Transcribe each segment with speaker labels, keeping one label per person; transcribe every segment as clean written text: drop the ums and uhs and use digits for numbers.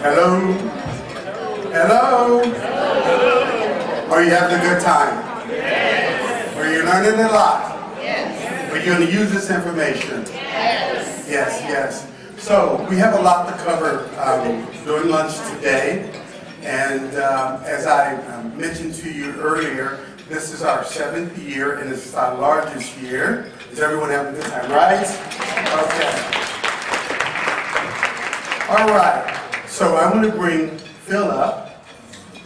Speaker 1: Hello? Hello? Are you having a good time?
Speaker 2: Yes.
Speaker 1: Are you learning a lot?
Speaker 2: Yes.
Speaker 1: Are you going to use this information?
Speaker 2: Yes.
Speaker 1: Yes. So we have a lot to cover during lunch today. And as I mentioned to you earlier, this is our 7th year and it's our largest year. Is everyone having a good time, right? Okay. All right. So I'm going to bring Phil up,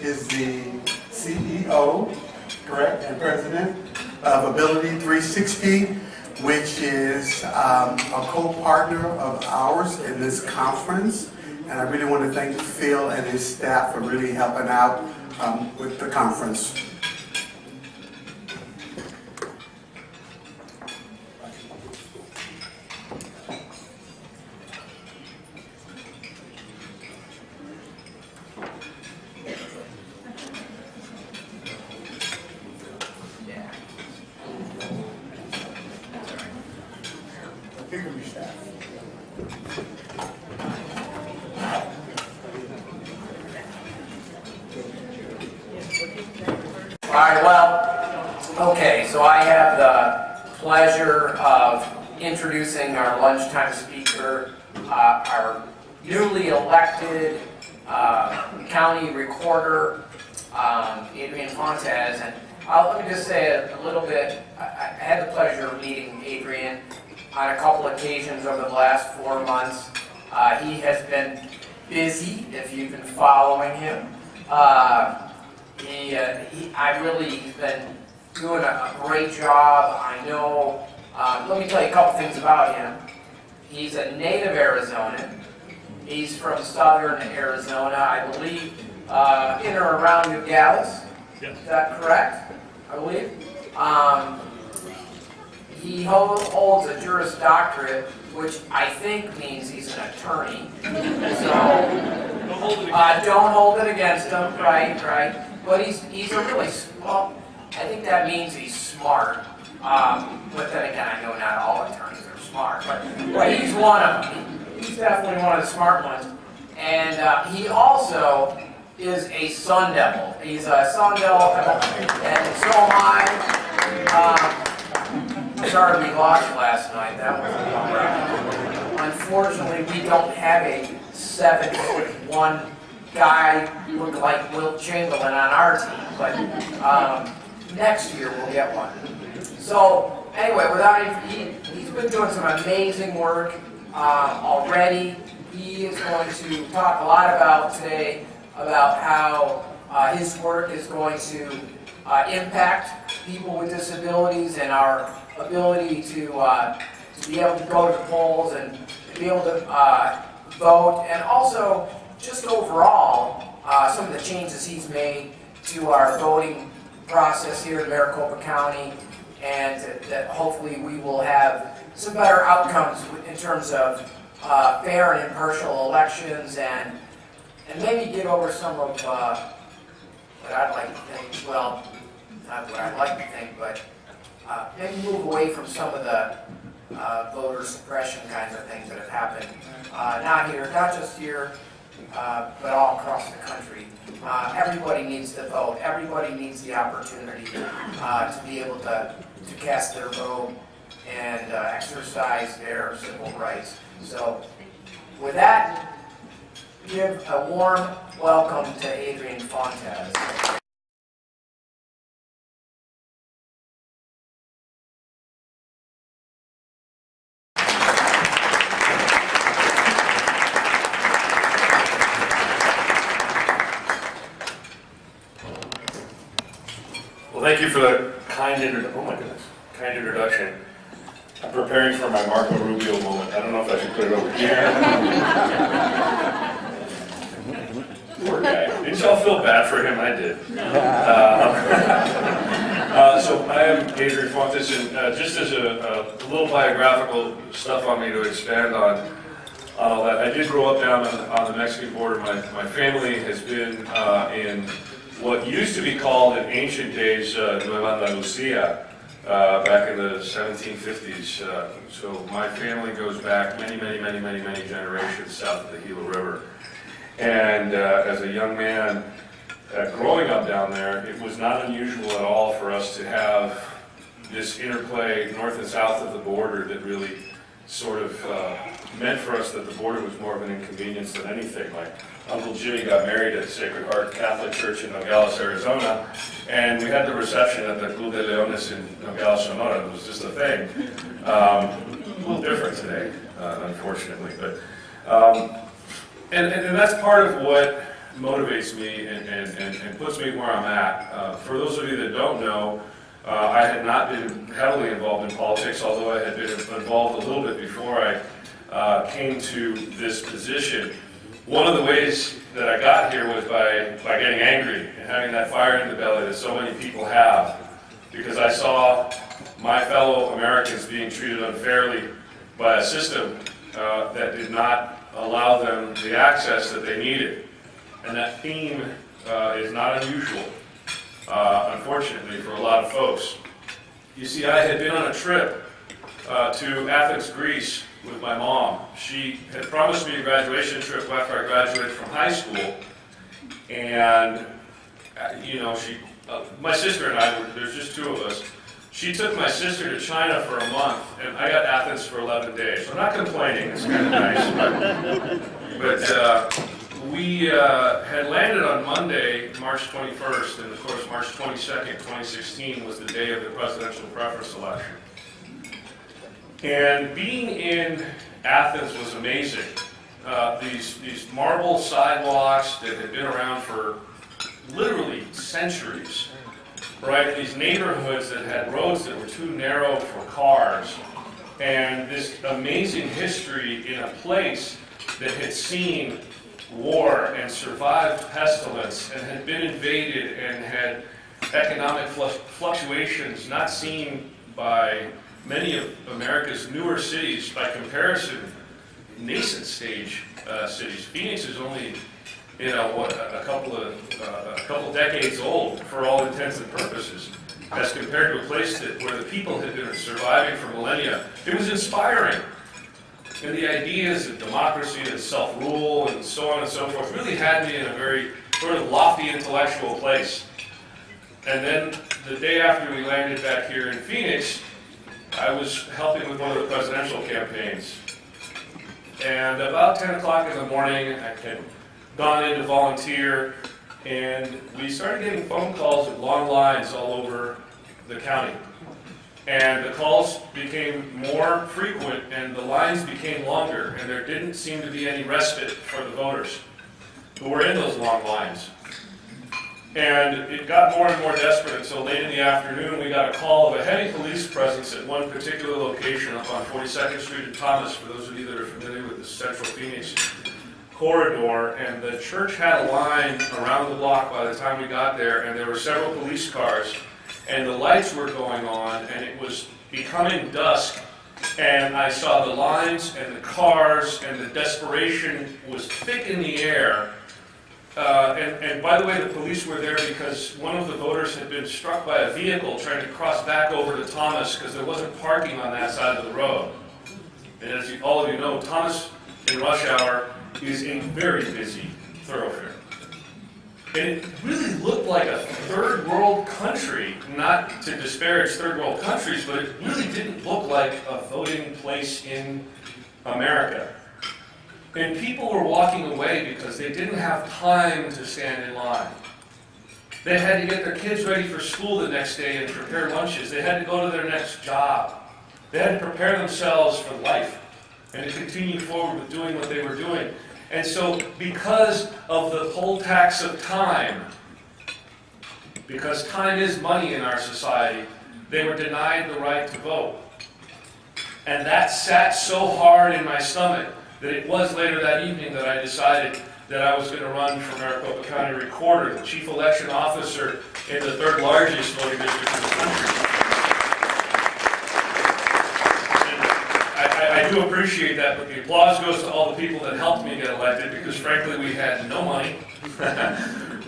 Speaker 1: is the CEO, correct, and president of Ability 360, which is a co-partner of ours in this conference. And I really want to thank Phil and his staff for really helping out with the conference.
Speaker 3: So I have the pleasure of introducing our lunchtime speaker, our newly elected county recorder, Adrian Fosntes. And let me just say a little bit. I had the pleasure of meeting Adrian on a couple occasions over the last 4 months. He has been busy, if you've been following him. He's been doing a great job. I know, let me tell you a couple things about him. He's a native Arizonan. He's from southern Arizona, I believe, in or around Nogales. Yes. Is that correct? I believe. He holds a Juris Doctorate, which I think means he's an attorney. So don't hold it against him, right? But he's a really well. I think that means he's smart. But then again, I know not all attorneys are smart, but he's one of them. He's definitely one of the smart ones. And he also is a Sun Devil. He's a Sun Devil, and so am I. Sorry we lost last night. That was a bummer. Unfortunately, we don't have a 7'1" guy look like Wilt Chamberlain on our team, but next year we'll get one. So anyway, he's been doing some amazing work already. He is going to talk a lot about today about how his work is going to impact people with disabilities and our ability to be able to go to the polls and to be able to vote, and also just overall some of the changes he's made to our voting process here in Maricopa County, and that hopefully we will have some better outcomes in terms of fair and impartial elections, and maybe get over some of what I'd like to think, well, not what I'd like to think, but maybe move away from some of the voter suppression kinds of things that have happened, not just here, but all across the country. Everybody needs to vote. Everybody needs the opportunity to be able to cast their vote and exercise their civil rights. So with that, give a warm welcome to Adrian Fosntes.
Speaker 4: Thank you for the kind introduction. I'm preparing for my Marco Rubio moment. I don't know if I should put it over here. Poor guy. Didn't y'all feel bad for him? I did. So I am Adrian Fosntes, and just as a little biographical stuff on me to expand on all that. I did grow up down on the Mexican border. My family has been in what used to be called in ancient days Nueva Andalusia, back in the 1750s. So my family goes back many generations south of the Gila River. And as a young man, growing up down there, it was not unusual at all for us to have this interplay north and south of the border that really sort of meant for us that the border was more of an inconvenience than anything. Like Uncle Jimmy got married at Sacred Heart Catholic Church in Nogales, Arizona, and we had the reception at the Club de Leones in Nogales, Sonora. It was just a thing. A little different today, unfortunately, but and that's part of what motivates me and puts me where I'm at. For those of you that don't know, I had not been heavily involved in politics, although I had been involved a little bit before I came to this position. One of the ways that I got here was by getting angry and having that fire in the belly that so many people have, because I saw my fellow Americans being treated unfairly by a system that did not allow them the access that they needed. And that theme is not unusual, unfortunately, for a lot of folks. You see, I had been on a trip to Athens, Greece with my mom. She had promised me a graduation trip after I graduated from high school. And, you know, my sister and I, there's just two of us. She took my sister to China for a month, and I got Athens for 11 days. So I'm not complaining, it's kind of nice. But we had landed on Monday, March 21st, and of course March 22nd, 2016 was the day of the presidential preference election. And being in Athens was amazing. These marble sidewalks that had been around for literally centuries, right? These neighborhoods that had roads that were too narrow for cars, and this amazing history in a place that had seen war and survived pestilence and had been invaded and had economic fluctuations not seen by many of America's newer cities. By comparison, nascent stage cities. Phoenix is only, you know, what, a couple decades old for all intents and purposes, as compared to a place where the people had been surviving for millennia. It was inspiring. And the ideas of democracy and self-rule and so on and so forth really had me in a very sort of lofty intellectual place. And then the day after we landed back here in Phoenix, I was helping with one of the presidential campaigns. And about 10 o'clock in the morning, I had gone in to volunteer, and we started getting phone calls with long lines all over the county. And the calls became more frequent, and the lines became longer, and there didn't seem to be any respite for the voters who were in those long lines. And it got more and more desperate until late in the afternoon we got a call of a heavy police presence at one particular location up on 42nd Street in Thomas, for those of you that are familiar with the Central Phoenix corridor. And the church had a line around the block by the time we got there, and there were several police cars, and the lights were going on, and it was becoming dusk, and I saw the lines and the cars, and the desperation was thick in the air. And by the way, the police were there because one of the voters had been struck by a vehicle trying to cross back over to Thomas because there wasn't parking on that side of the road. And as all of you know, Thomas in rush hour is a very busy thoroughfare. And it really looked like a third world country, not to disparage third world countries, but it really didn't look like a voting place in America. And people were walking away because they didn't have time to stand in line. They had to get their kids ready for school the next day and prepare lunches. They had to go to their next job. They had to prepare themselves for life and to continue forward with doing what they were doing. And so because of the poll tax of time, because time is money in our society, they were denied the right to vote. And that sat so hard in my stomach that it was later that evening that I decided that I was going to run for Maricopa County Recorder, the chief election officer in the third largest voting district in the country. I do appreciate that, but the applause goes to all the people that helped me get elected, because frankly we had no money.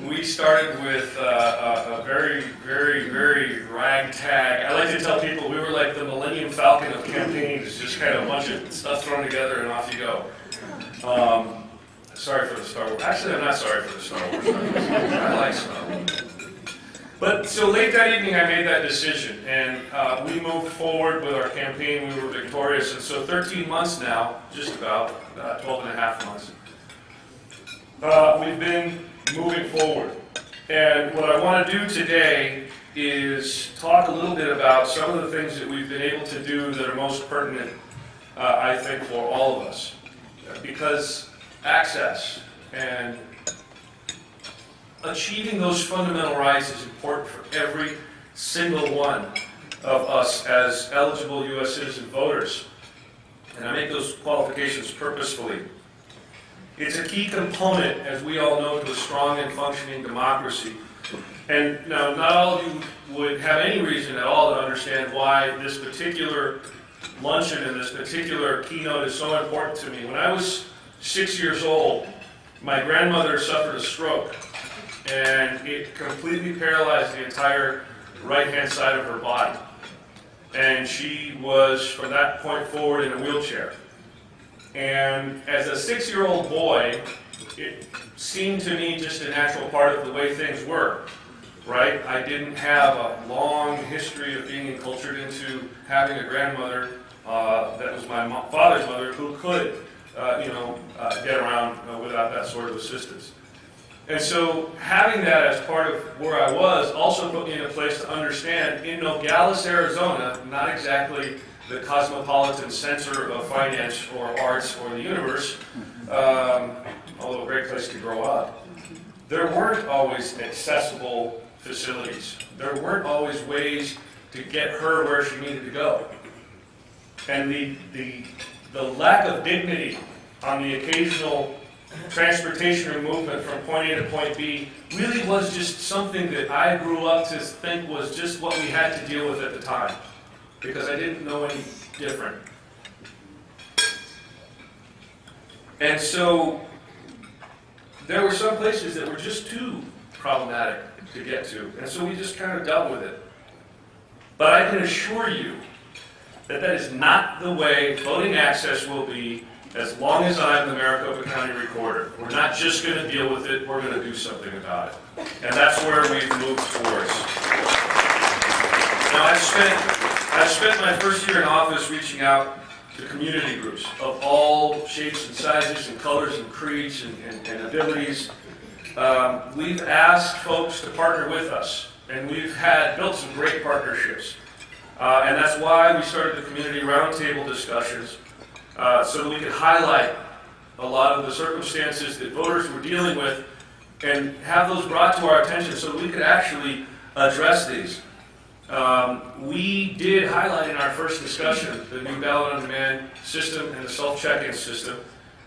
Speaker 4: We started with a very, very, very ragtag. I like to tell people we were like the Millennium Falcon of campaigns, just kind of a bunch of stuff thrown together and off you go. So sorry for the Star Wars. Actually, I'm not sorry for the Star Wars. I like Star Wars. But so late that evening, I made that decision, and we moved forward with our campaign. We were victorious, and so 13 months now, just about 12 and a half months, we've been moving forward. And what I want to do today is talk a little bit about some of the things that we've been able to do that are most pertinent, I think, for all of us. Because access and achieving those fundamental rights is important for every single one of us as eligible U.S. citizen voters. And I make those qualifications purposefully. It's a key component, as we all know, to a strong and functioning democracy. And now, not all of you would have any reason at all to understand why this particular luncheon and this particular keynote is so important to me. When I was 6 years old, my grandmother suffered a stroke, and it completely paralyzed the entire right-hand side of her body. And she was, from that point forward, in a wheelchair. And as a 6-year-old boy, it seemed to me just a natural part of the way things were, right? I didn't have a long history of being encultured into having a grandmother that was my father's mother who could, get around without that sort of assistance. And so having that as part of where I was also put me in a place to understand in Nogales, Arizona, not exactly the cosmopolitan center of finance or arts or the universe, although a great place to grow up, there weren't always accessible facilities. There weren't always ways to get her where she needed to go. And the lack of dignity on the occasional transportation or movement from point A to point B really was just something that I grew up to think was just what we had to deal with at the time, because I didn't know any different. And so there were some places that were just too problematic to get to, and so we just kind of dealt with it. But I can assure you that that is not the way voting access will be as long as I'm the Maricopa County Recorder. We're not just going to deal with it, we're going to do something about it. And that's where we've moved towards. Now, I've spent my first year in office reaching out to community groups of all shapes and sizes and colors and creeds and abilities. We've asked folks to partner with us, and we've built some great partnerships. And that's why we started the community roundtable discussions, so that we could highlight a lot of the circumstances that voters were dealing with and have those brought to our attention so that we could actually address these. We did highlight in our first discussion the new ballot on demand system and the self-check-in system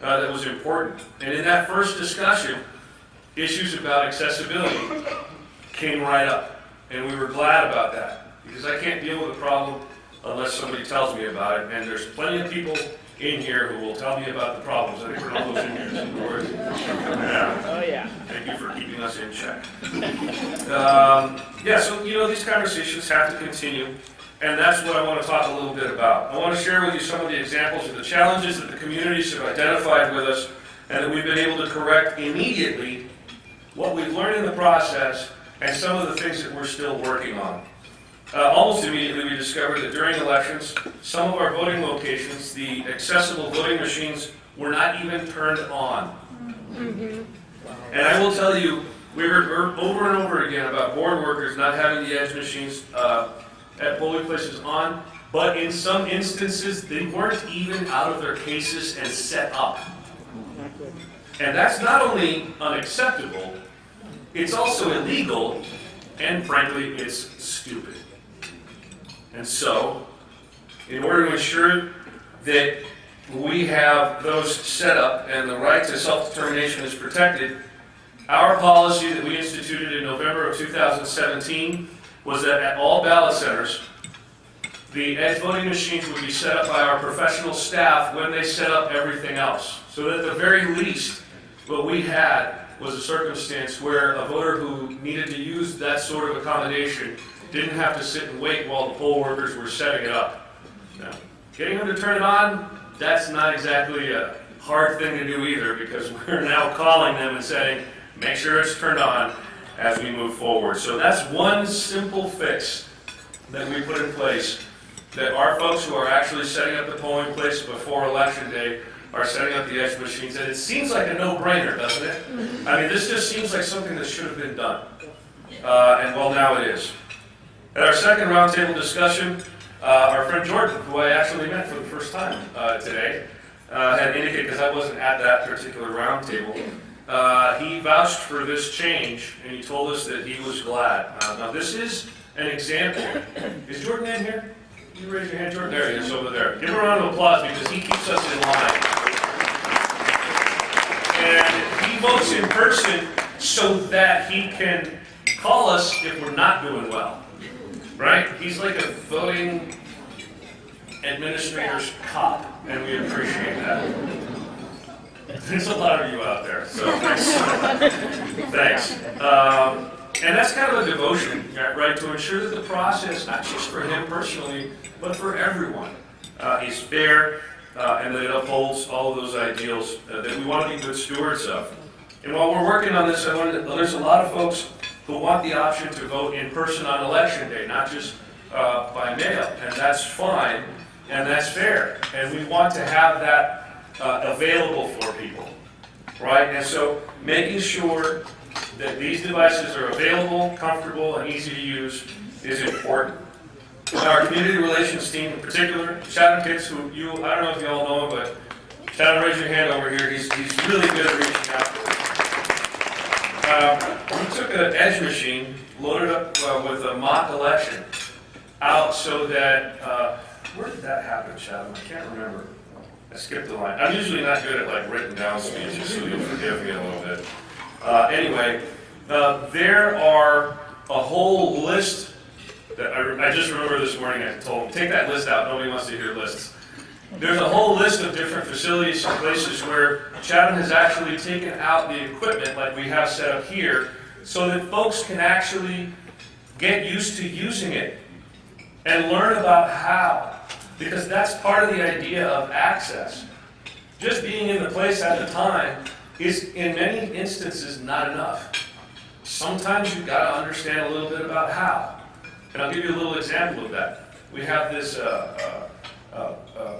Speaker 4: that was important. And in that first discussion, issues about accessibility came right up. And we were glad about that, because I can't deal with a problem unless somebody tells me about it. And there's plenty of people in here who will tell me about the problems. I think we're all those in here. Yeah.
Speaker 2: Oh, yeah.
Speaker 4: Thank you for keeping us in check. So these conversations have to continue, and that's what I want to talk a little bit about. I want to share with you some of the examples of the challenges that the communities have identified with us, and that we've been able to correct immediately, what we've learned in the process, and some of the things that we're still working on. Almost immediately, we discovered that during elections, some of our voting locations, the accessible voting machines, were not even turned on. And I will tell you, we heard over and over again about board workers not having the edge machines at polling places on, but in some instances, they weren't even out of their cases and set up. And that's not only unacceptable, it's also illegal, and frankly, it's stupid. And so, in order to ensure that we have those set up and the right to self-determination is protected, our policy that we instituted in November of 2017 was that at all ballot centers, the edge voting machines would be set up by our professional staff when they set up everything else. So that at the very least, what we had was a circumstance where a voter who needed to use that sort of accommodation didn't have to sit and wait while the poll workers were setting it up. Now, getting them to turn it on, that's not exactly a hard thing to do either, because we're now calling them and saying, make sure it's turned on as we move forward. So that's one simple fix that we put in place, that our folks who are actually setting up the polling place before Election Day are setting up the X machines. And it seems like a no-brainer, doesn't it? I mean, this just seems like something that should have been done. And well, now it is. At our second roundtable discussion, our friend Jordan, who I actually met for the first time today, had indicated, because I wasn't at that particular roundtable, he vouched for this change, and he told us that he was glad. Now, this is an example. Is Jordan in here? You raise your hand, Jordan. There he is, over there. Give him a round of applause, because he keeps us in line. And he votes in person so that he can call us if we're not doing well. Right? He's like a voting administrator's cop, and we appreciate that. There's a lot of you out there, so thanks. Thanks. And that's kind of a devotion, right, to ensure that the process, not just for him personally, but for everyone, is fair, and that it upholds all of those ideals that we want to be good stewards of. And while we're working on this, I learned that there's a lot of folks who want the option to vote in person on Election Day, not just by mail, and that's fine, and that's fair. And we want to have that available for people, right? And so making sure that these devices are available, comfortable, and easy to use is important. Our community relations team in particular, Chatham kids, who I don't know if you all know him, but Chatham, raise your hand over here. He's really good at reaching out. We took an edge machine, loaded up with a mock election out so that, where did that happen, Chatham? I can't remember. I skipped the line. I'm usually not good at like written down speeches, so you'll forgive me a little bit. Anyway, there are a whole list that I just remember this morning. I told them, take that list out. Nobody wants to hear lists. There's a whole list of different facilities and places where Chatham has actually taken out the equipment like we have set up here so that folks can actually get used to using it and learn about how. Because that's part of the idea of access. Just being in the place at the time is, in many instances, not enough. Sometimes you've got to understand a little bit about how. And I'll give you a little example of that. We have this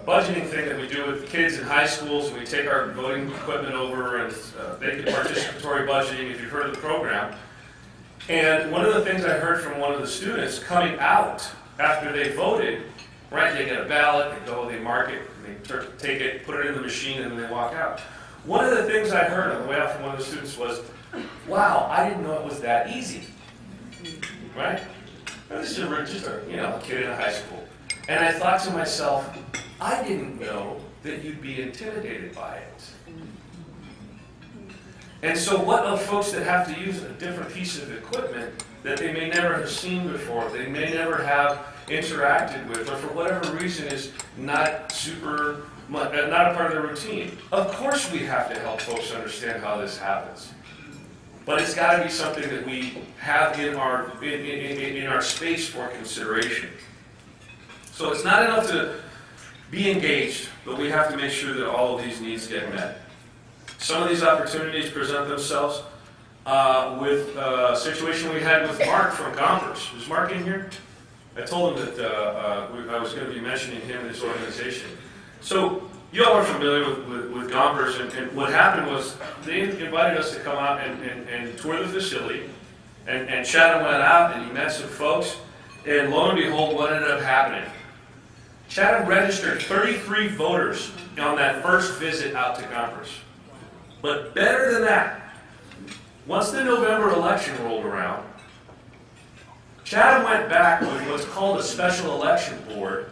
Speaker 4: budgeting thing that we do with kids in high schools. We take our voting equipment over and they can participatory budgeting, if you've heard of the program. And one of the things I heard from one of the students coming out after they voted, right, they get a ballot, they go, they mark it, they take it, put it in the machine, and then they walk out. One of the things I heard on the way out from one of the students was, wow, I didn't know it was that easy, right? This is just a kid in a high school. And I thought to myself, I didn't know that you'd be intimidated by it. And so what of folks that have to use a different piece of equipment that they may never have seen before, they may never have interacted with, or for whatever reason is not a part of their routine? Of course we have to help folks understand how this happens. But it's got to be something that we have in our space for consideration. So it's not enough to be engaged, but we have to make sure that all of these needs get met. Some of these opportunities present themselves with a situation we had with Mark from Gompers. Is Mark in here? I told him that I was going to be mentioning him and his organization. So you all are familiar with Gompers, and what happened was they invited us to come out and tour the facility, and Chatham went out and he met some folks, and lo and behold, what ended up happening? Chatham registered 33 voters on that first visit out to Gompers. But better than that, once the November election rolled around, Chatham went back with what's called a special election board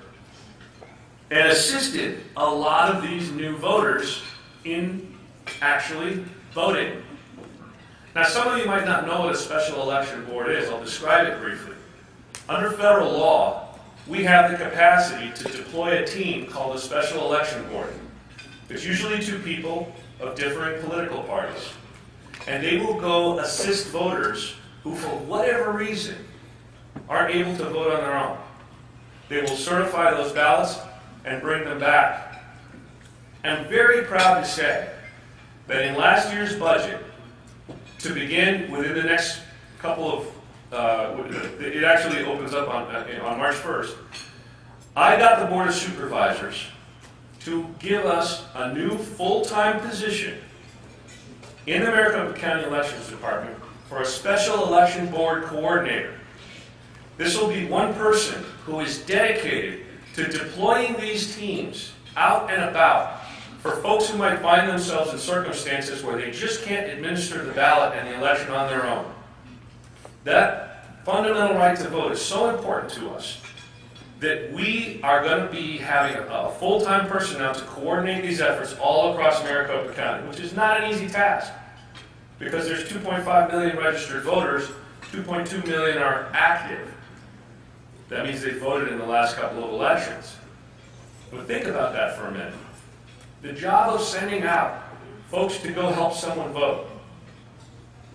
Speaker 4: and assisted a lot of these new voters in actually voting. Now, some of you might not know what a special election board is. I'll describe it briefly. Under federal law, we have the capacity to deploy a team called a special election board. It's usually two people of differing political parties. And they will go assist voters who, for whatever reason, aren't able to vote on their own. They will certify those ballots and bring them back. am very proud to say that in last year's budget, to begin within the next couple of, it actually opens up on March 1st, I got the Board of Supervisors to give us a new full-time position in the Maricopa County Elections Department for a special election board coordinator. This will be one person who is dedicated to deploying these teams out and about for folks who might find themselves in circumstances where they just can't administer the ballot and the election on their own. That fundamental right to vote is so important to us that we are going to be having a full-time person now to coordinate these efforts all across Maricopa County, which is not an easy task because there's 2.5 million registered voters, 2.2 million are active. That means they voted in the last couple of elections. But think about that for a minute. The job of sending out folks to go help someone vote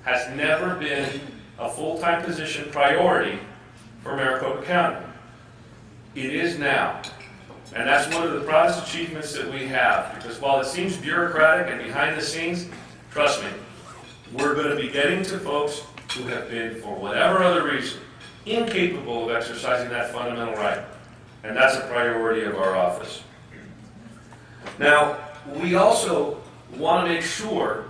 Speaker 4: has never been a full-time position priority for Maricopa County. It is now. And that's one of the proudest achievements that we have, because while it seems bureaucratic and behind the scenes, trust me, we're going to be getting to folks who have been, for whatever other reason, incapable of exercising that fundamental right. And that's a priority of our office. Now, we also want to make sure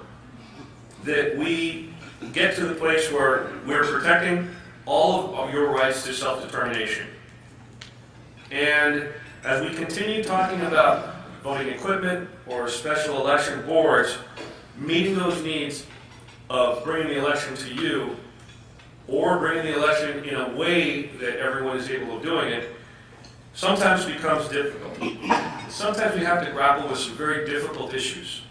Speaker 4: that we get to the place where we're protecting all of your rights to self-determination. And as we continue talking about voting equipment or special election boards, meeting those needs of bringing the election to you or bringing the election in a way that everyone is able of doing it, sometimes becomes difficult. Sometimes we have to grapple with some very difficult issues.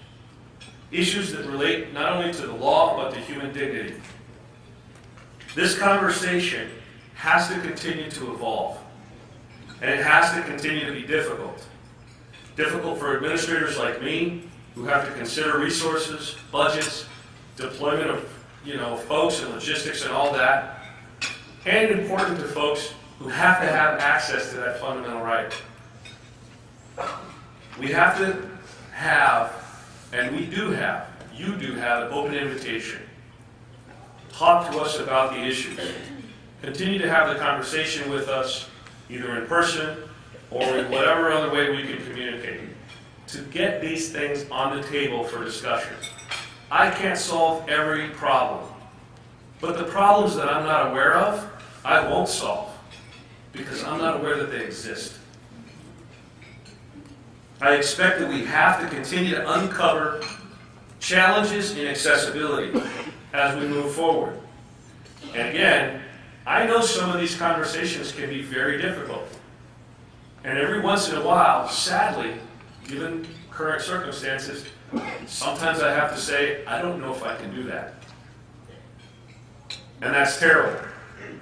Speaker 4: Issues that relate not only to the law, but to human dignity. This conversation has to continue to evolve. And it has to continue to be difficult. Difficult for administrators like me, who have to consider resources, budgets, deployment of folks and logistics and all that. And important to folks who have to have access to that fundamental right. We have to have, and we do have, you do have an open invitation. Talk to us about the issues. Continue to have the conversation with us, either in person or in whatever other way we can communicate, to get these things on the table for discussion. I can't solve every problem, but the problems that I'm not aware of, I won't solve, because I'm not aware that they exist. I expect that we have to continue to uncover challenges in accessibility as we move forward. And again, I know some of these conversations can be very difficult. And every once in a while, sadly, given current circumstances, sometimes I have to say, I don't know if I can do that. And that's terrible,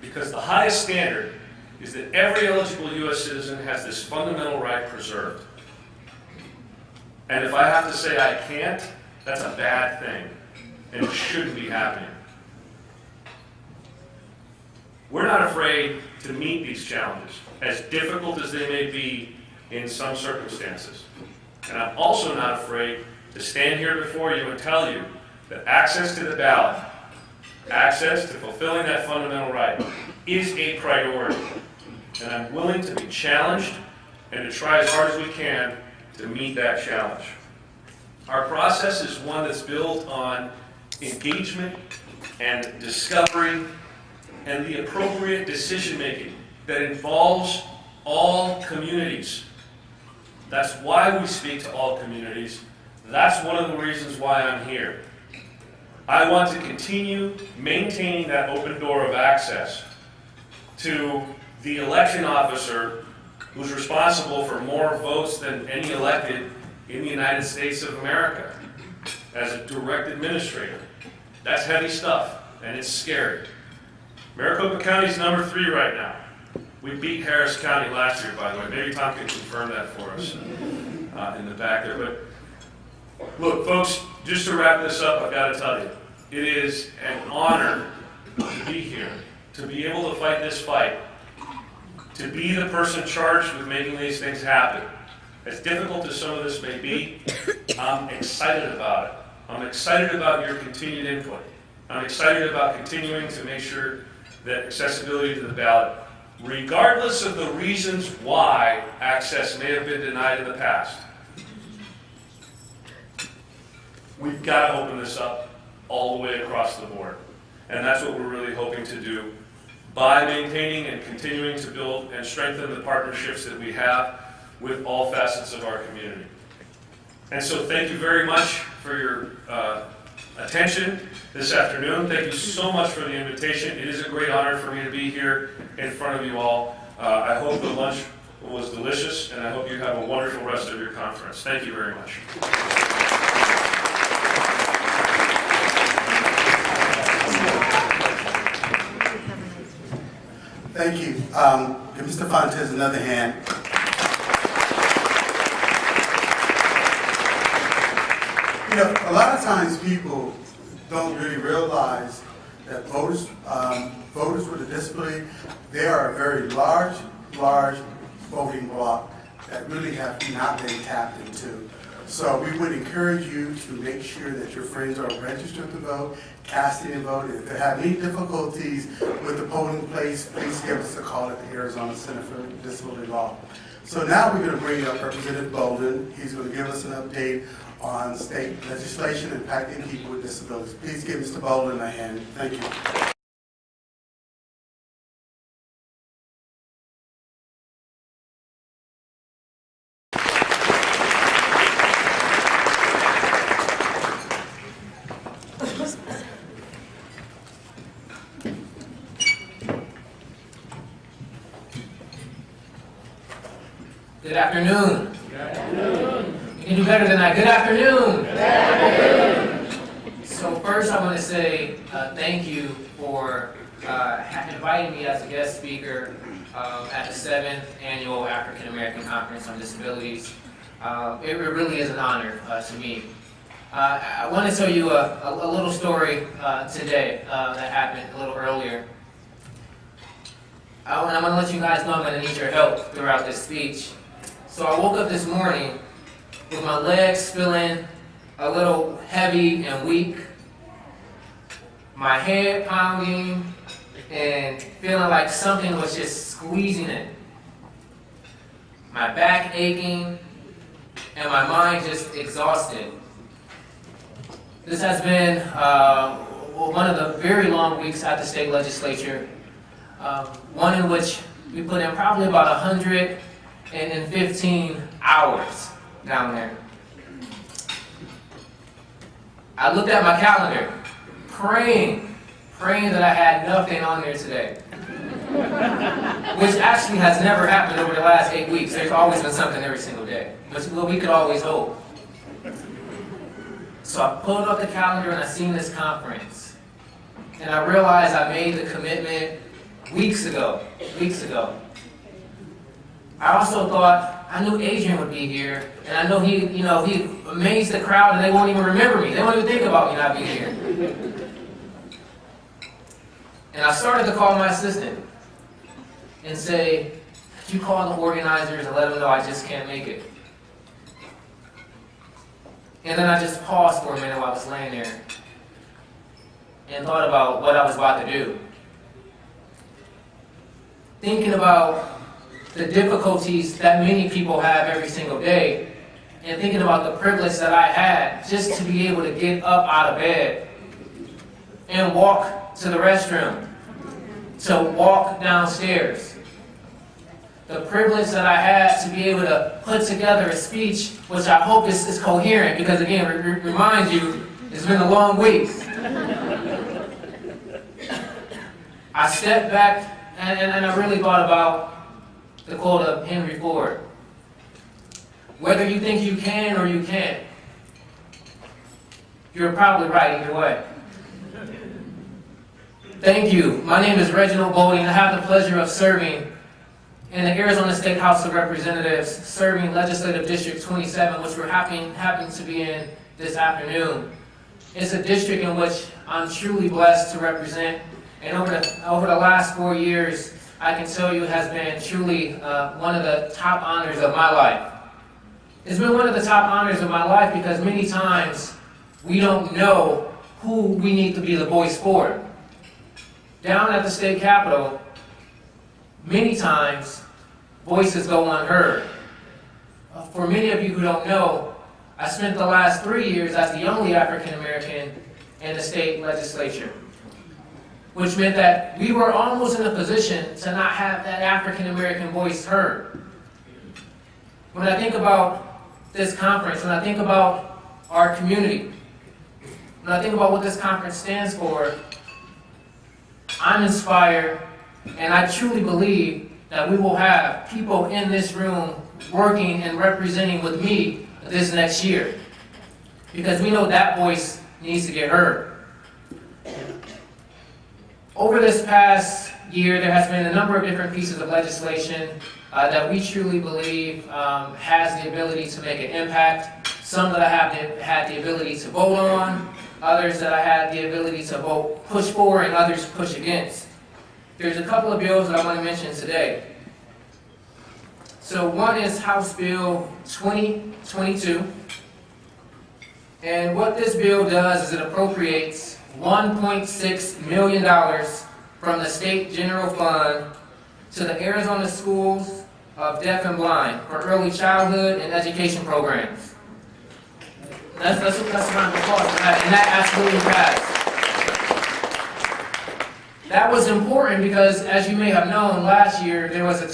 Speaker 4: because the highest standard is that every eligible U.S. citizen has this fundamental right preserved. And if I have to say I can't, that's a bad thing, and it shouldn't be happening. We're not afraid to meet these challenges, as difficult as they may be in some circumstances. And I'm also not afraid to stand here before you and tell you that access to the ballot, access to fulfilling that fundamental right, is a priority. And I'm willing to be challenged and to try as hard as we can to meet that challenge. Our process is one that's built on engagement and discovery and the appropriate decision-making that involves all communities. That's why we speak to all communities. That's one of the reasons why I'm here. I want to continue maintaining that open door of access to the election officer who's responsible for more votes than any elected in the United States of America as a direct administrator. That's heavy stuff, and it's scary. Maricopa County's number 3 right now. We beat Harris County last year, by the way. Maybe Tom can confirm that for us in the back there. But look, folks, just to wrap this up, I've got to tell you, it is an honor to be here, to be able to fight this fight, to be the person charged with making these things happen. As difficult as some of this may be, I'm excited about it. I'm excited about your continued input. I'm excited about continuing to make sure that accessibility to the ballot, regardless of the reasons why access may have been denied in the past, we've got to open this up all the way across the board. And that's what we're really hoping to do by maintaining and continuing to build and strengthen the partnerships that we have with all facets of our community. And so thank you very much for your attention this afternoon. Thank you so much for the invitation. It is a great honor for me to be here in front of you all. I hope the lunch was delicious, and I hope you have a wonderful rest of your conference. Thank you very much.
Speaker 1: Thank you. Give Mr. Fosntes another hand. You know, a lot of times people don't really realize that voters with a disability, they are a very large voting bloc that really have not been tapped into. So we would encourage you to make sure that your friends are registered to vote, casting a vote. If they have any difficulties with the polling place, please give us a call at the Arizona Center for Disability Law. So now we're going to bring up Representative Bolden. He's going to give us an update on state legislation impacting people with disabilities. Please give Mr. Bolden a hand. Thank you.
Speaker 3: Good afternoon. Good afternoon. You can do better than that. Good afternoon. Good afternoon. So first I want to say thank you for inviting me as a guest speaker at the 7th Annual African American Conference on Disabilities. It really is an honor to me. I want to tell you a little story today that happened a little earlier. And I'm going to let you guys know I'm going to need your help throughout this speech. So I woke up this morning with my legs feeling a little heavy and weak, my head pounding, and feeling like something was just squeezing it. My back aching, and my mind just exhausted. This has been one of the very long weeks at the state legislature, one in which we put in probably about 115 hours down there. I looked at my calendar, praying that I had nothing on there today. Which actually has never happened over the last 8 weeks. There's always been something every single day. But we could always hope. So I pulled up the calendar and I seen this conference. And I realized I made the commitment weeks ago. I also thought, I knew Adrian would be here, and I know he amazed the crowd and they won't even remember me. They won't even think about me not being here. And I started to call my assistant and say, could you call the organizers and let them know I just can't make it? And then I just paused for a minute while I was laying there and thought about what I was about to do. Thinking about the difficulties that many people have every single day, and thinking about the privilege that I had just to be able to get up out of bed and walk to the restroom, to walk downstairs. The privilege that I had to be able to put together a speech, which I hope is coherent, because again, remind you, it's been a long week. I stepped back and I really thought about the quote of Henry Ford. Whether you think you can or you can't, you're probably right either way. Thank you. My name is Reginald Bolding. I have the pleasure of serving in the Arizona State House of Representatives, serving Legislative District 27, which we're happen to be in this afternoon. It's a district in which I'm truly blessed to represent, and over the last 4 years, I can tell you has been truly one of the top honors of my life.
Speaker 5: It's been one of the top honors of my life because many times we don't know who we need to be the voice for. Down at the state capitol, many times voices go unheard. For many of you who don't know, I spent the last 3 years as the only African American in the state legislature, which meant that we were almost in a position to not have that African American voice heard. When I think about this conference, when I think about our community, when I think about what this conference stands for, I'm inspired, and I truly believe that we will have people in this room working and representing with me this next year, because we know that voice needs to get heard. Over this past year, there has been a number of different pieces of legislation that we truly believe has the ability to make an impact. Some that I have had the ability to vote on, others that I had the ability to vote push for, and others push against. There's a couple of bills that I want to mention today. So one is House Bill 2022. And what this bill does is it appropriates $1.6 million from the state general fund to the Arizona Schools of Deaf and Blind for early childhood and education programs. That's a round of applause for that, and that absolutely passed. That was important because, as you may have known, last year there was a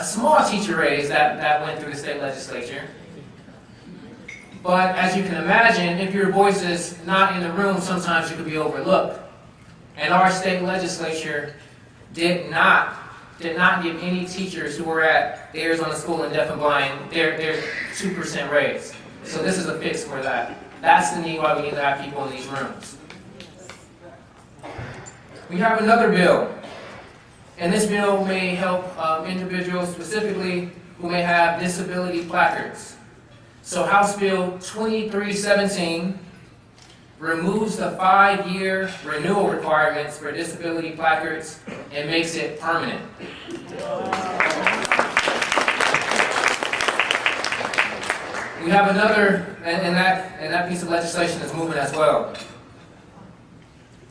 Speaker 5: small teacher raise that went through the state legislature. But as you can imagine, if your voice is not in the room, sometimes you could be overlooked. And our state legislature did not give any teachers who were at the Arizona School of Deaf and Blind their 2% raise. So this is a fix for that. That's the need why we need to have people in these rooms. We have another bill, and this bill may help individuals specifically who may have disability placards. So House Bill 2317 removes the 5-year renewal requirements for disability placards and makes it permanent. We have another, and that piece of legislation is moving as well.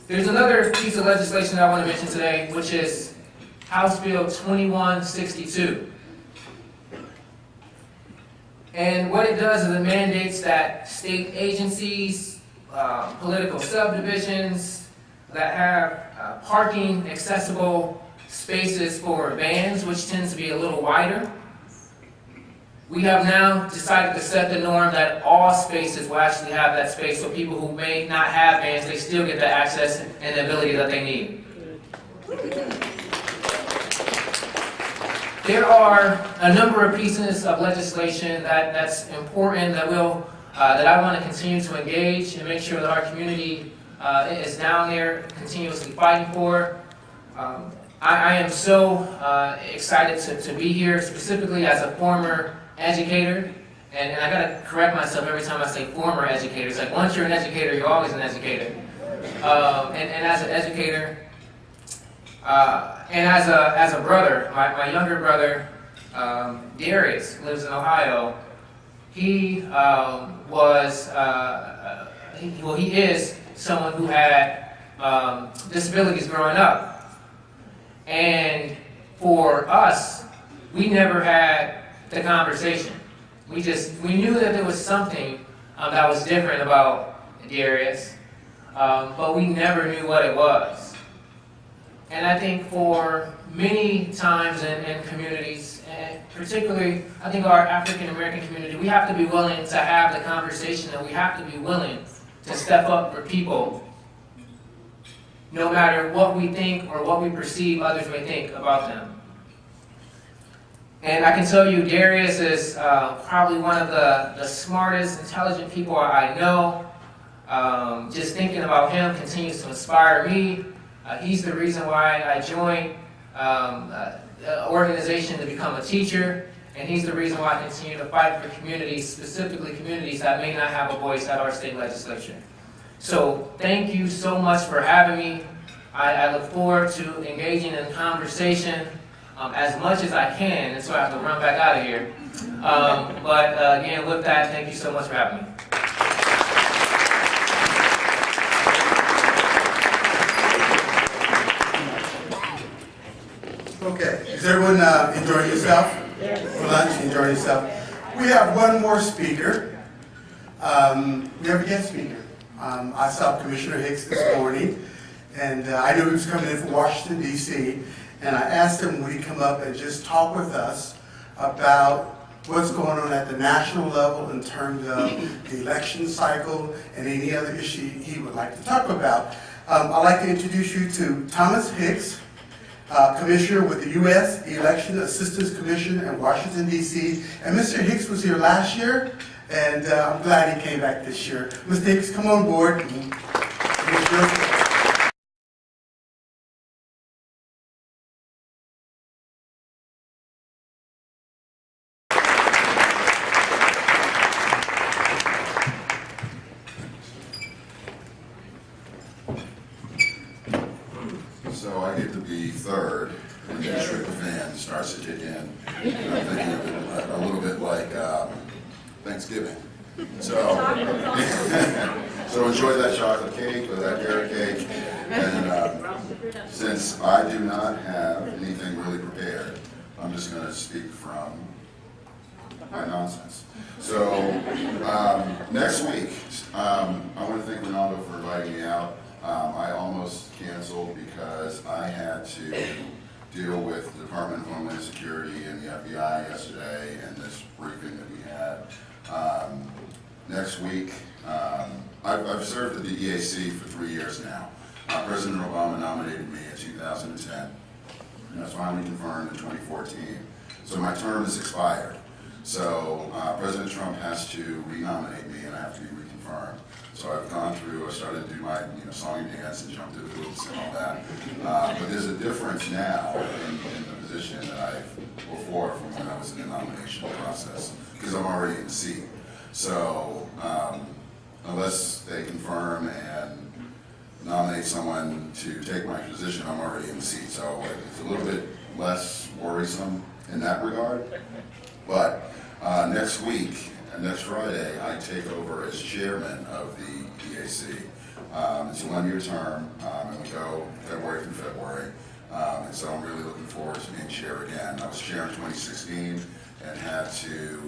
Speaker 5: There's another piece of legislation that I want to mention today, which is House Bill 2162. And what it does is it mandates that state agencies, political subdivisions that have parking accessible spaces for vans, which tends to be a little wider. We have now decided to set the norm that all spaces will actually have that space, so people who may not have vans, they still get the access and the ability that they need. There are a number of pieces of legislation that's important that I want to continue to engage and make sure that our community is down there continuously fighting for. I am so excited to be here, specifically as a former educator, and I gotta correct myself every time I say former educator. It's like once you're an educator, you're always an educator. And as an educator, and as a brother, my younger brother, Darius, lives in Ohio. He he is someone who had disabilities growing up, and for us, we never had the conversation. We knew that there was something that was different about Darius, but we never knew what it was. And I think for many times in communities, and particularly I think our African American community, we have to be willing to have the conversation, and we have to be willing to step up for people, no matter what we think or what we perceive others may think about them. And I can tell you, Darius is probably one of the smartest, intelligent people I know. Just thinking about him continues to inspire me. He's the reason why I joined an organization to become a teacher, and he's the reason why I continue to fight for communities, specifically communities that may not have a voice at our state legislature. So thank you so much for having me. I look forward to engaging in conversation as much as I can, and so I have to run back out of here. But again, with that, thank you so much for having me.
Speaker 1: Okay, is everyone enjoying yourself? For lunch, enjoying yourself? We have one more speaker. We have a guest speaker. I saw Commissioner Hicks this morning, and I knew he was coming in from Washington, D.C., and I asked him would he come up and just talk with us about what's going on at the national level in terms of the election cycle and any other issue he would like to talk about. I'd like to introduce you to Thomas Hicks, Commissioner with the U.S. Election Assistance Commission in Washington, D.C. And Mr. Hicks was here last year, and I'm glad he came back this year. Mr. Hicks, come on board.
Speaker 6: So I get to be third, and then Trick the Fan starts to kick in. And I'm thinking of it a little bit like Thanksgiving. So, so enjoy that chocolate cake or that carrot cake. And since I do not have anything really prepared, I'm just going to speak from my nonsense. So next week, I want to thank Ronaldo for inviting me out. I almost canceled because I had to deal with the Department of Homeland Security and the FBI yesterday and this briefing that we had. Next week, I've served at the EAC for 3 years now. President Obama nominated me in 2010, and I was finally confirmed in 2014. So my term is expired. So President Trump has to renominate me, and I have to be reconfirmed. So I've gone through, I started to do my song and dance and jump to the hoops and all that. But there's a difference now in the position that I've before from when I was in the nomination process, because I'm already in the seat. So unless they confirm and nominate someone to take my position, I'm already in the seat. So it's a little bit less worrisome in that regard. But next week, next Friday, I take over as chairman of the EAC. It's a one-year term, and we go February through February. And so I'm really looking forward to being chair again. I was chair in 2016 and had to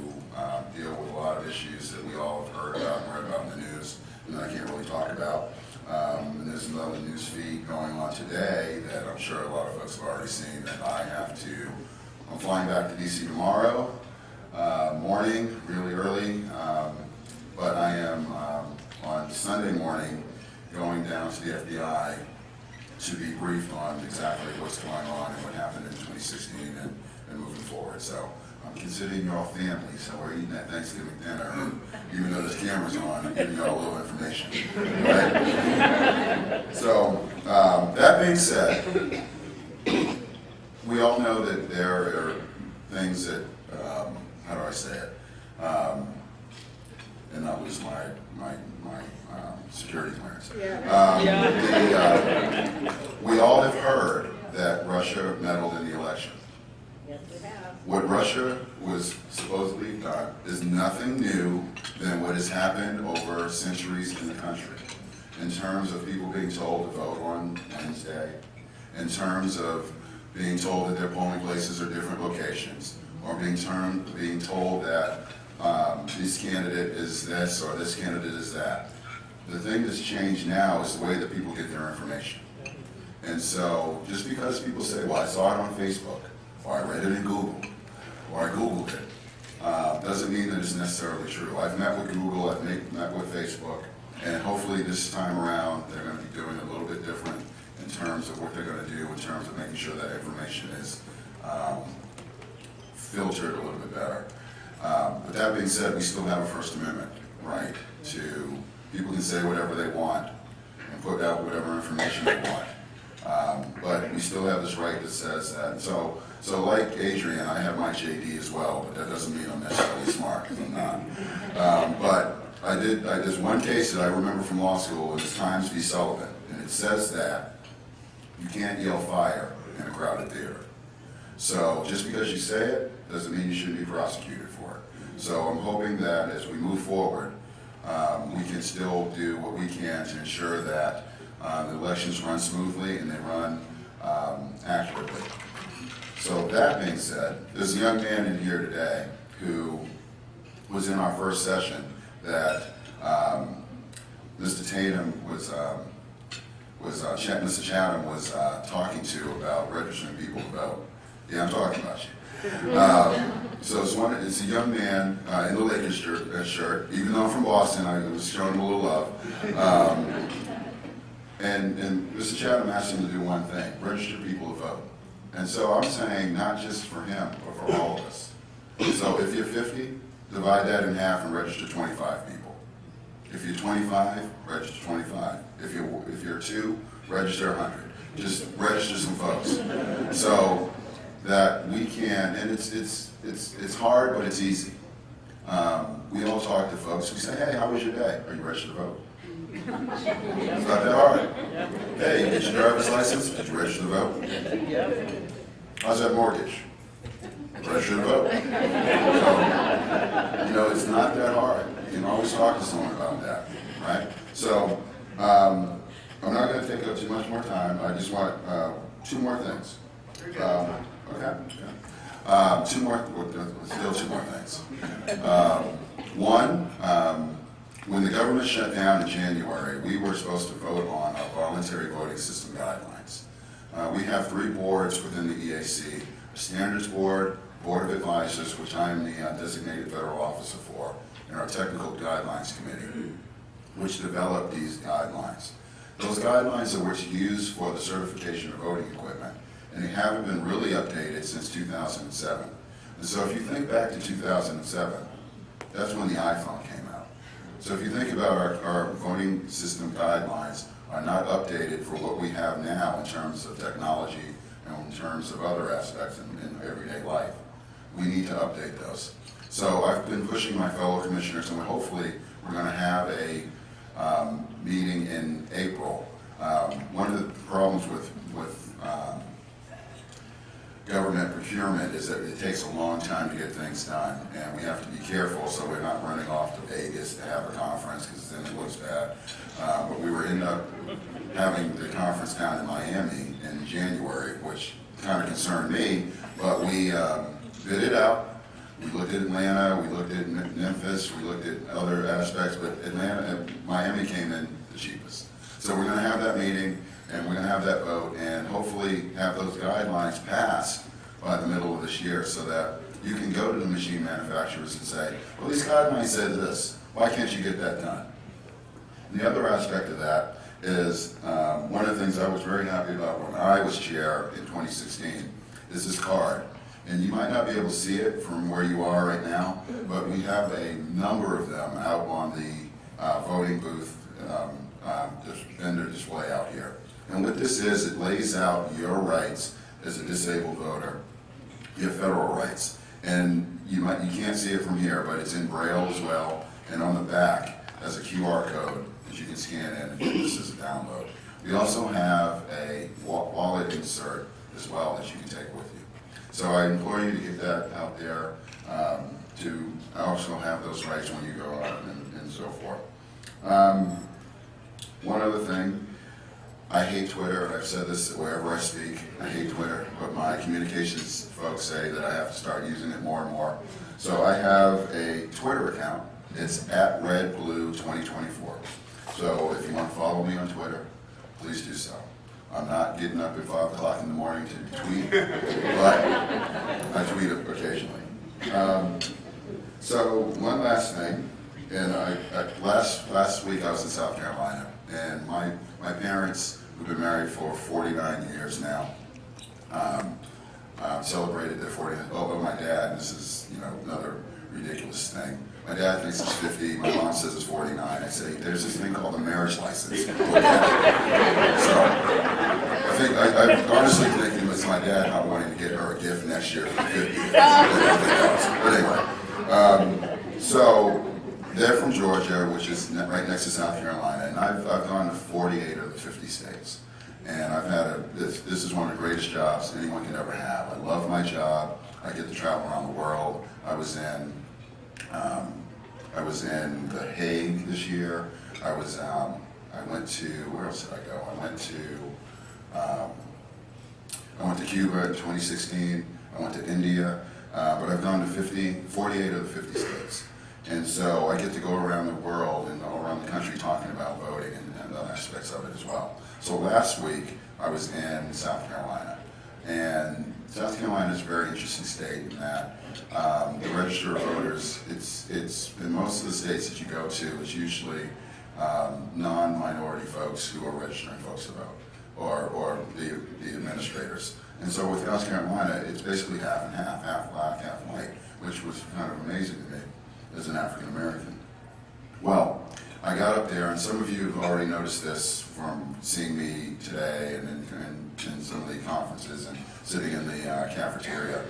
Speaker 6: deal with a lot of issues that we all have heard about and read about in the news, and I can't really talk about. And there's another news feed going on today that I'm sure a lot of folks have already seen that I'm flying back to DC tomorrow morning, really early, but I am on Sunday morning going down to the FBI to be briefed on exactly what's going on and what happened in 2016 and moving forward. So I'm considering you all family, so we're eating that Thanksgiving dinner, and even though there's cameras on, I'm giving you all a little information. Right? So that being said, we all know that there are things that, how do I say it, and not lose my security clearance. We all have heard that Russia meddled in the election.
Speaker 2: Yes, we have.
Speaker 6: What Russia was supposedly done is nothing new than what has happened over centuries in the country. In terms of people being told to vote on Wednesday, in terms of being told that their polling places are different locations, or being told that this candidate is this or this candidate is that. The thing that's changed now is the way that people get their information. And so just because people say, well, I saw it on Facebook, or I read it in Google, or I Googled it, doesn't mean that it's necessarily true. I've met with Google, I've met with Facebook, and hopefully this time around they're going to be doing a little bit different in terms of what they're going to do, in terms of making sure that information is filtered a little bit better. But that being said, we still have a First Amendment right to, people can say whatever they want and put out whatever information they want. But we still have this right that says that. So like Adrian, I have my JD as well, but that doesn't mean I'm necessarily smart, because I'm not. But there's one case that I remember from law school, and it's Times v. Sullivan, and it says that you can't yell fire in a crowded theater. So just because you say it, doesn't mean you shouldn't be prosecuted for it. So I'm hoping that as we move forward, we can still do what we can to ensure that the elections run smoothly and they run accurately. So that being said, there's a young man in here today who was in our first session that Mr. Tatum Mr. Chatham was talking to about registering people to vote. Yeah, I'm talking about you. So it's a young man in the Lakers shirt. Even though I'm from Boston, I was showing him a little love. And Mr. Chatham asked him to do one thing: register people to vote. And so I'm saying not just for him, but for all of us. So if you're 50, divide that in half and register 25 people. If you're 25, register 25. If you're 2, register 100. Just register some folks. So that we can, and it's hard, but it's easy. We all talk to folks. We say, hey, how was your day? Are you registered to vote? It's not that hard. Hey, you get your driver's license? Did you register to vote? How's that mortgage? Register to vote. So, it's not that hard. You can always talk to someone about that, right? So, I'm not going to take up too much more time. I just want 2 more things. Okay. Still 2 more things. One, when the government shut down in January, we were supposed to vote on our voluntary voting system guidelines. We have 3 boards within the EAC: a standards board, board of advisors, which I am the designated federal officer for, and our technical guidelines committee, which developed these guidelines. Those guidelines are what's used for the certification of voting equipment, and they haven't been really updated since 2007. And so if you think back to 2007, that's when the iPhone came out. So if you think about our voting system guidelines are not updated for what we have now in terms of technology and in terms of other aspects in everyday life, we need to update those. So I've been pushing my fellow commissioners, and hopefully we're going to have a meeting in April. One of the problems with government procurement is that it takes a long time to get things done, and we have to be careful so we're not running off to Vegas to have a conference, because then it looks bad. But we were end up having the conference down in Miami in January, which kind of concerned me, but we bid it out. We looked at Atlanta, we looked at Memphis, we looked at other aspects, but Miami came in the cheapest. So we're going to have that meeting, and we're going to have that vote, and hopefully have those guidelines passed by the middle of this year, so that you can go to the machine manufacturers and say, well, these guidelines said this, why can't you get that done? And the other aspect of that is, one of the things I was very happy about when I was chair in 2016 is this card. And you might not be able to see it from where you are right now, but we have a number of them out on the voting booth vendor display out here. And what this is, it lays out your rights as a disabled voter, your federal rights. And you can't see it from here, but it's in Braille as well. And on the back has a QR code that you can scan in and get this as a download. We also have a wallet insert as well that you can take with you. So I implore you to get that out there, to also have those rights when you go out and so forth. One other thing, I hate Twitter. I've said this wherever I speak. I hate Twitter, but my communications folks say that I have to start using it more and more. So I have a Twitter account. It's @RedBlue2024. So if you want to follow me on Twitter, please do so. I'm not getting up at 5 o'clock in the morning to tweet, but I tweet occasionally. So one last thing, and last week I was in South Carolina, and my parents, who've been married for 49 years now, celebrated their 40th. Oh, my dad, this is another ridiculous thing. My dad thinks it's 50. My mom says it's 49. I say there's this thing called a marriage license. Look at it. So I honestly think it was my dad not wanting to get her a gift next year for 50. But anyway, so they're from Georgia, which is right next to South Carolina, and I've gone to 48 of the 50 states. And I've had this is one of the greatest jobs anyone can ever have. I love my job. I get to travel around the world. I was in The Hague this year. I went to, where else did I go? I went to Cuba in 2016. I went to India, but I've gone to 48 of the 50 states. And so I get to go around the world and all around the country talking about voting and other aspects of it as well. So last week I was in South Carolina, and South Carolina is a very interesting state in that the register of voters, it's in most of the states that you go to, it's usually non-minority folks who are registering folks to vote, or the administrators. And so with South Carolina, it's basically half and half black, half white, which was kind of amazing to me as an African American. Well, I got up there, and some of you have already noticed this from seeing me today and in some of the conferences and sitting in the cafeteria.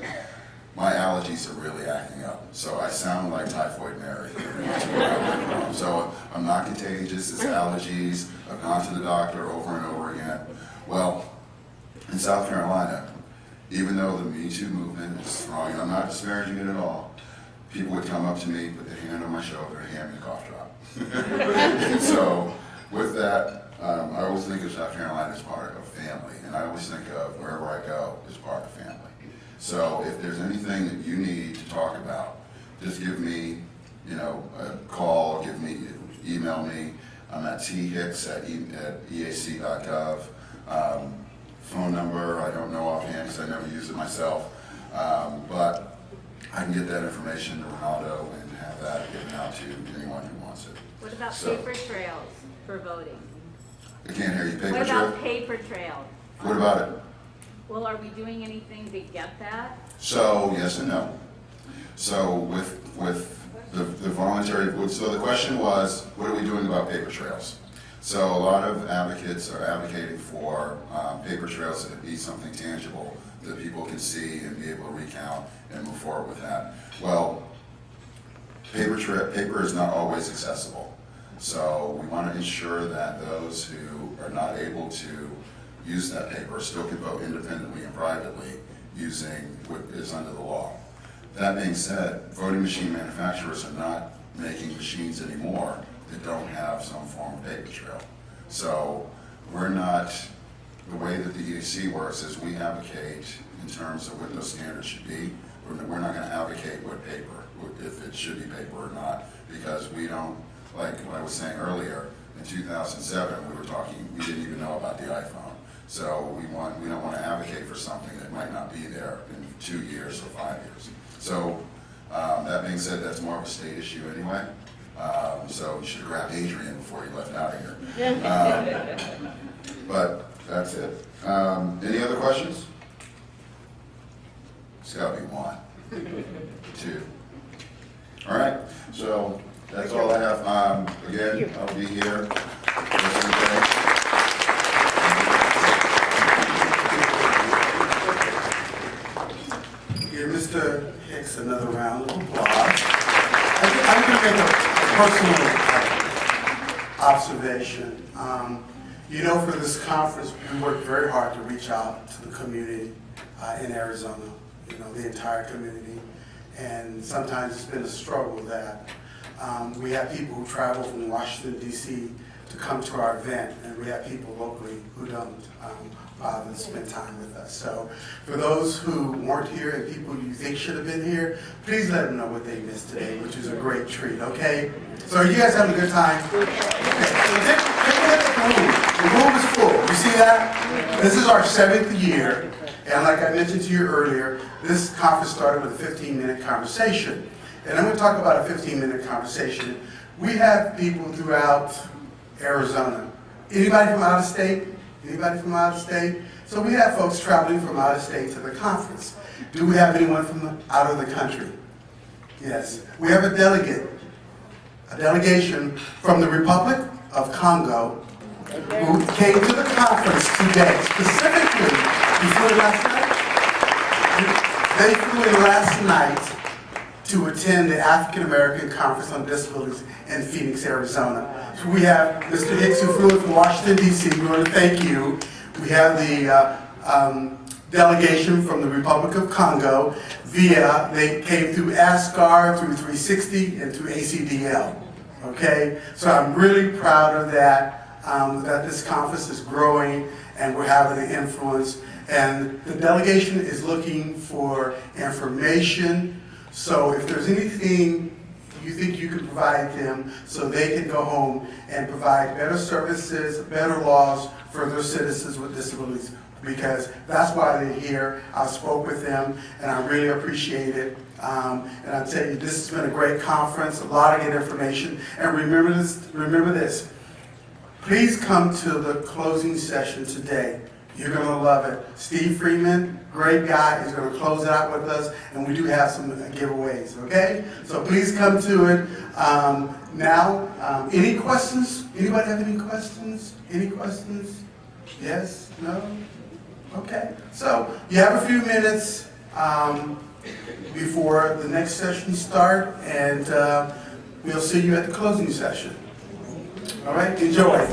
Speaker 6: My allergies are really acting up, so I sound like Typhoid Mary. So I'm not contagious, it's allergies. I've gone to the doctor over and over again. Well, in South Carolina, even though the Me Too movement is strong, and I'm not disparaging it at all, people would come up to me, put their hand on my shoulder, and hand me a cough drop. And so, with that, I always think of South Carolina as part of family, and I always think of wherever I go as part of family. So, if there's anything that you need to talk about, just give me, a call, email me. I'm at thicks@eac.gov. Phone number, I don't know offhand because I never use it myself, but I can get that information to Ronaldo and have that given out to anyone who wants it.
Speaker 2: What about
Speaker 6: So-
Speaker 2: paper trails for voting?
Speaker 6: I can't hear you. Paper
Speaker 2: What
Speaker 6: trail?
Speaker 2: about paper trails?
Speaker 6: What about it?
Speaker 2: Well, are we doing anything to get that?
Speaker 6: So, yes and no. So with the voluntary, so the question was, what are we doing about paper trails? So a lot of advocates are advocating for paper trails that be something tangible that people can see and be able to recount and move forward with that. Well, paper is not always accessible. So we want to ensure that those who are not able to use that paper still can vote independently and privately using what is under the law. That being said, voting machine manufacturers are not making machines anymore that don't have some form of paper trail. So we're not, the way that the EAC works is we advocate in terms of what those standards should be. We're not going to advocate what paper, if it should be paper or not, because we don't, like what I was saying earlier, in 2007 we didn't even know about the iPhone. So we don't want to advocate for something that might not be there in 2 years or 5 years. So that being said, that's more of a state issue anyway. So you should have grabbed Adrian before he left out of here. But that's it. Any other questions? It's got to be 1, 2. All right. So that's all I have. Again, I'll be here.
Speaker 1: Give Mr. Hicks another round of applause. I'm going to make a personal observation. For this conference, we worked very hard to reach out to the community in Arizona, the entire community. And sometimes it's been a struggle that we have people who travel from Washington, D.C. to come to our event, and we have people locally who don't bother to spend time with us. So for those who weren't here and people you think should have been here, please let them know what they missed today, which is a great treat, okay? So are you guys having a good time? Okay, so take a look at the room. The room is full. You see that? This is our 7th year, and like I mentioned to you earlier, this conference started with a 15-minute conversation. And I'm going to talk about a 15-minute conversation. We have people throughout Arizona. Anybody from out of state? Anybody from out of state? So we have folks traveling from out of state to the conference. Do we have anyone from out of the country? Yes. We have a delegation from the Republic of Congo who came to the conference today. Specifically, they flew in last night to attend the African American Conference on Disabilities in Phoenix, Arizona. So we have Mr. Hicks, who flew in from Washington, D.C. We want to thank you. We have the delegation from the Republic of Congo they came through ASCAR, through 360, and through ACDL. Okay, so I'm really proud of that, that this conference is growing and we're having an influence. And the delegation is looking for information. So if there's anything you think you can provide them so they can go home and provide better services, better laws for their citizens with disabilities, because that's why they're here. I spoke with them and I really appreciate it. And I tell you, this has been a great conference, a lot of good information. And remember this, please come to the closing session today. You're going to love it. Steve Freeman, great guy, is going to close it out with us, and we do have some giveaways, okay? So please come to it. Now, any questions? Anybody have any questions? Any questions? Yes? No? Okay. So you have a few minutes before the next session start, and we'll see you at the closing session. All right? Enjoy.